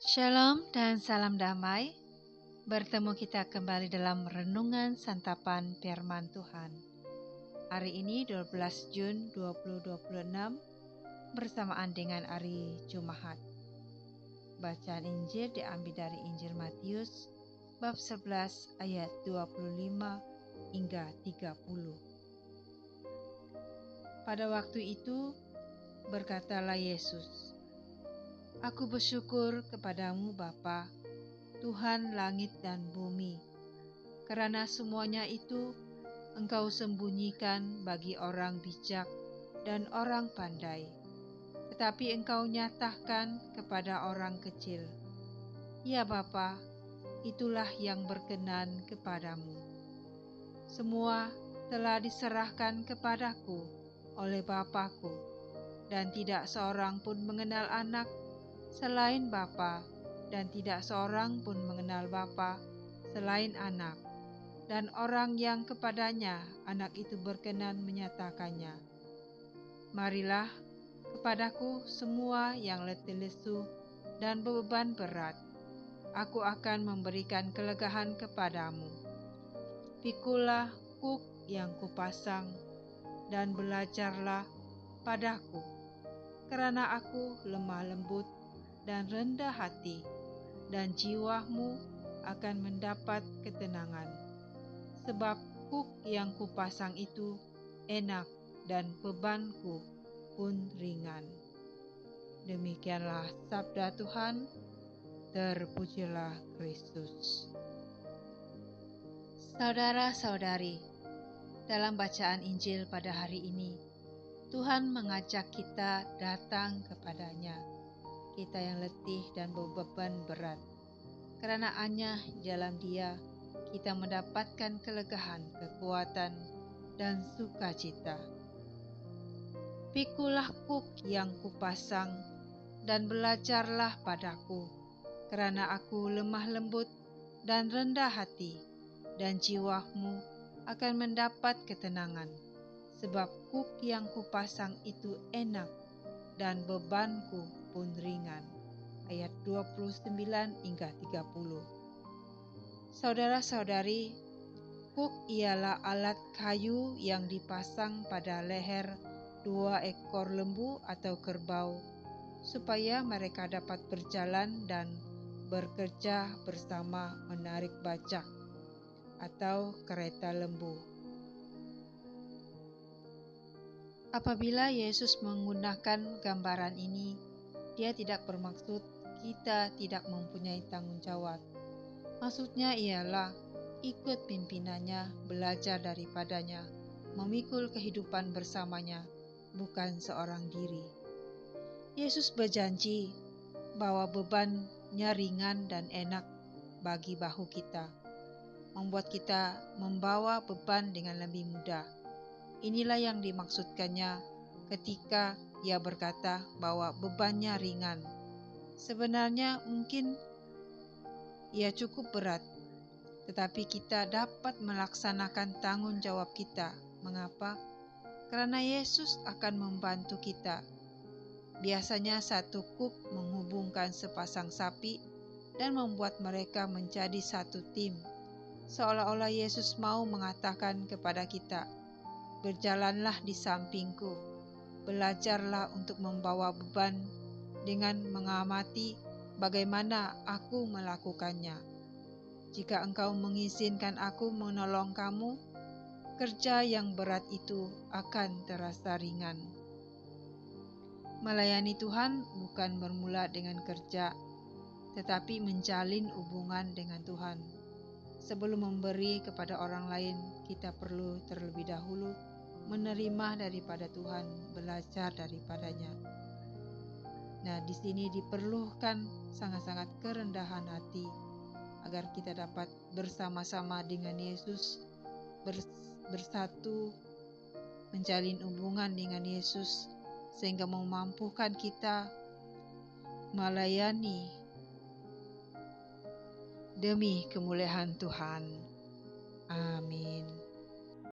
Shalom dan salam damai. Bertemu kita kembali dalam renungan santapan firman Tuhan. Hari ini 12 Jun 2026 bersamaan dengan hari Jumat. Bacaan Injil diambil dari Injil Matius bab 11 ayat 25 hingga 30. Pada waktu itu berkatalah Yesus, "Aku bersyukur kepadamu Bapa, Tuhan langit dan bumi, karena semuanya itu Engkau sembunyikan bagi orang bijak dan orang pandai, tetapi Engkau nyatakan kepada orang kecil. Ya Bapa, itulah yang berkenan kepadamu. Semua telah diserahkan kepadaku oleh Bapa-Ku, dan tidak seorang pun mengenal anak selain Bapa, dan tidak seorang pun mengenal Bapa selain anak, dan orang yang kepadanya anak itu berkenan menyatakannya. Marilah kepadaku semua yang letih lesu dan beban berat, aku akan memberikan kelegaan kepadamu. Pikulah kuk yang kupasang dan belajarlah padaku, karena aku lemah lembut dan rendah hati, dan jiwamu akan mendapat ketenangan. Sebab kuk yang kupasang itu enak dan bebanku pun ringan." Demikianlah sabda Tuhan. Terpujilah Kristus. Saudara-saudari, dalam bacaan Injil pada hari ini, Tuhan mengajak kita datang kepadanya, kita yang letih dan beban berat, karena hanya dalam Dia kita mendapatkan kelegaan, kekuatan, dan sukacita. Pikulah kuk yang kupasang dan belajarlah padaku, karena aku lemah lembut dan rendah hati, dan jiwamu akan mendapat ketenangan. Sebab kuk yang kupasang itu enak dan bebanku pun ringan. Ayat 29 hingga 30. Saudara-saudari, kuk ialah alat kayu yang dipasang pada leher 2 ekor lembu atau kerbau, supaya mereka dapat berjalan dan bekerja bersama menarik bajak atau kereta lembu. Apabila Yesus menggunakan gambaran ini, Dia tidak bermaksud kita tidak mempunyai tanggung jawab. Maksudnya ialah ikut pimpinannya, belajar daripadanya, memikul kehidupan bersamanya, bukan seorang diri. Yesus berjanji bahwa bebannya ringan dan enak bagi bahu kita, membuat kita membawa beban dengan lebih mudah. Inilah yang dimaksudkannya ketika Ia berkata bahwa bebannya ringan. Sebenarnya mungkin ia cukup berat, tetapi kita dapat melaksanakan tanggung jawab kita. Mengapa? Karena Yesus akan membantu kita. Biasanya satu kuk menghubungkan sepasang sapi dan membuat mereka menjadi satu tim. Seolah-olah Yesus mau mengatakan kepada kita, "Berjalanlah di sampingku, belajarlah untuk membawa beban dengan mengamati bagaimana aku melakukannya. Jika engkau mengizinkan aku menolong kamu, kerja yang berat itu akan terasa ringan." Melayani Tuhan bukan bermula dengan kerja, tetapi menjalin hubungan dengan Tuhan. Sebelum memberi kepada orang lain, kita perlu terlebih dahulu menerima daripada Tuhan, belajar daripadanya. Nah, di sini diperlukan sangat-sangat kerendahan hati agar kita dapat bersama-sama dengan Yesus, bersatu, menjalin hubungan dengan Yesus, sehingga memampukan kita melayani demi kemuliaan Tuhan. Amin.